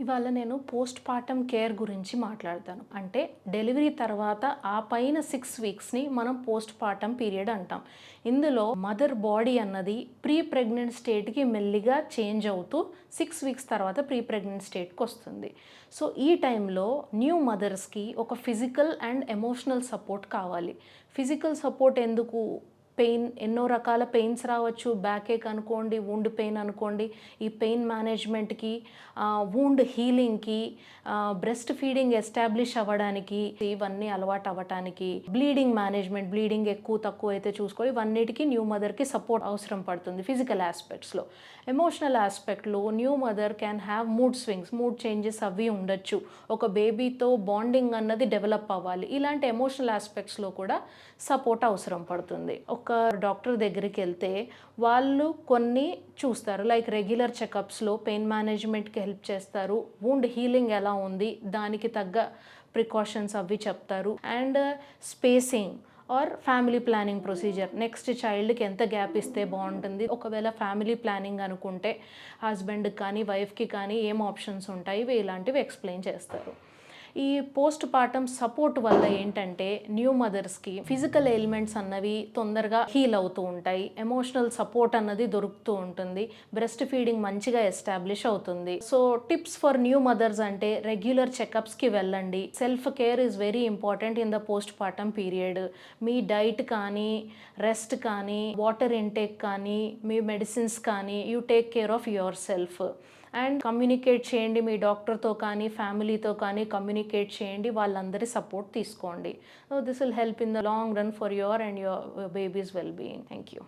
ఇవాళ నేను post partum care గురించి మాట్లాడతాను. అంటే డెలివరీ తర్వాత ఆ పైన 6 వీక్స్‌ని మనం పోస్ట్ పార్టమ్ పీరియడ్ అంటాం. ఇందులో మదర్ బాడీ అన్నది ప్రీ ప్రెగ్నెంట్ స్టేట్‌కి మెల్లిగా చేంజ్ అవుతూ 6 వీక్స్ తర్వాత ప్రీ ప్రెగ్నెంట్ స్టేట్‌కొస్తుంది. సో, ఈ టైంలో న్యూ మదర్స్‌కి ఒక ఫిజికల్ అండ్ ఎమోషనల్ సపోర్ట్ కావాలి. ఫిజికల్ సపోర్ట్ ఎందుకు? పెయిన్ ఎన్నో రకాల పెయిన్స్ రావచ్చు. బ్యాక్ ఏక్ అనుకోండి, వూండ్ పెయిన్ అనుకోండి. ఈ పెయిన్ మేనేజ్మెంట్‌కి, వూండ్ హీలింగ్‌కి, బ్రెస్ట్ ఫీడింగ్ ఎస్టాబ్లిష్ అవ్వడానికి, ఇవన్నీ అలవాటు అవ్వటానికి, బ్లీడింగ్ మేనేజ్మెంట్, బ్లీడింగ్ ఎక్కువ తక్కువ అయితే చూసుకోవాలి. ఇవన్నిటికి న్యూ మదర్‌కి సపోర్ట్ అవసరం పడుతుంది ఫిజికల్ ఆస్పెక్ట్స్‌లో. ఎమోషనల్ ఆస్పెక్ట్‌లో new mother can have mood swings, mood changes అవి ఉండొచ్చు. ఒక బేబీతో బాండింగ్ అన్నది డెవలప్ అవ్వాలి. ఇలాంటి ఎమోషనల్ ఆస్పెక్ట్స్‌లో కూడా సపోర్ట్ అవసరం పడుతుంది. ఒక డాక్టర్ దగ్గరికి వెళ్తే వాళ్ళు కొన్ని చూస్తారు. లైక్ రెగ్యులర్ చెకప్స్‌లో పెయిన్ మేనేజ్మెంట్‌కి హెల్ప్ చేస్తారు. వూండ్ హీలింగ్ ఎలా ఉంది, దానికి తగ్గ ప్రికాషన్స్ అవి చెప్తారు. And spacing or family planning procedure, next చైల్డ్‌కి ఎంత గ్యాప్ ఇస్తే బాగుంటుంది, ఒకవేళ ఫ్యామిలీ ప్లానింగ్ అనుకుంటే హస్బెండ్కి కానీ వైఫ్కి కానీ ఏం ఆప్షన్స్ ఉంటాయి, ఇవి ఇలాంటివి ఎక్స్ప్లెయిన్ చేస్తారు. ఈ పోస్ట్ పార్టమ్ సపోర్ట్ వల్ల ఏంటంటే న్యూ మదర్స్కి ఫిజికల్ ఎయిల్మెంట్స్ అన్నవి తొందరగా హీల్ అవుతూ ఉంటాయి. ఎమోషనల్ సపోర్ట్ అన్నది దొరుకుతూ ఉంటుంది. బ్రెస్ట్ ఫీడింగ్ మంచిగా ఎస్టాబ్లిష్ అవుతుంది. So tips for new mothers అంటే రెగ్యులర్ చెకప్స్కి వెళ్ళండి. Self care is very important in the postpartum period. మీ డైట్ కానీ, రెస్ట్ కానీ, వాటర్ ఇంటేక్ కానీ, మీ మెడిసిన్స్ కానీ, you take care of your self. And communicate చేయండి, మీ డాక్టర్తో కానీ ఫ్యామిలీతో కానీ కమ్యూనికేట్ చేయండి, వాళ్ళందరి సపోర్ట్ తీసుకోండి. So this will help in the long run for your and your babies well being. Thank you.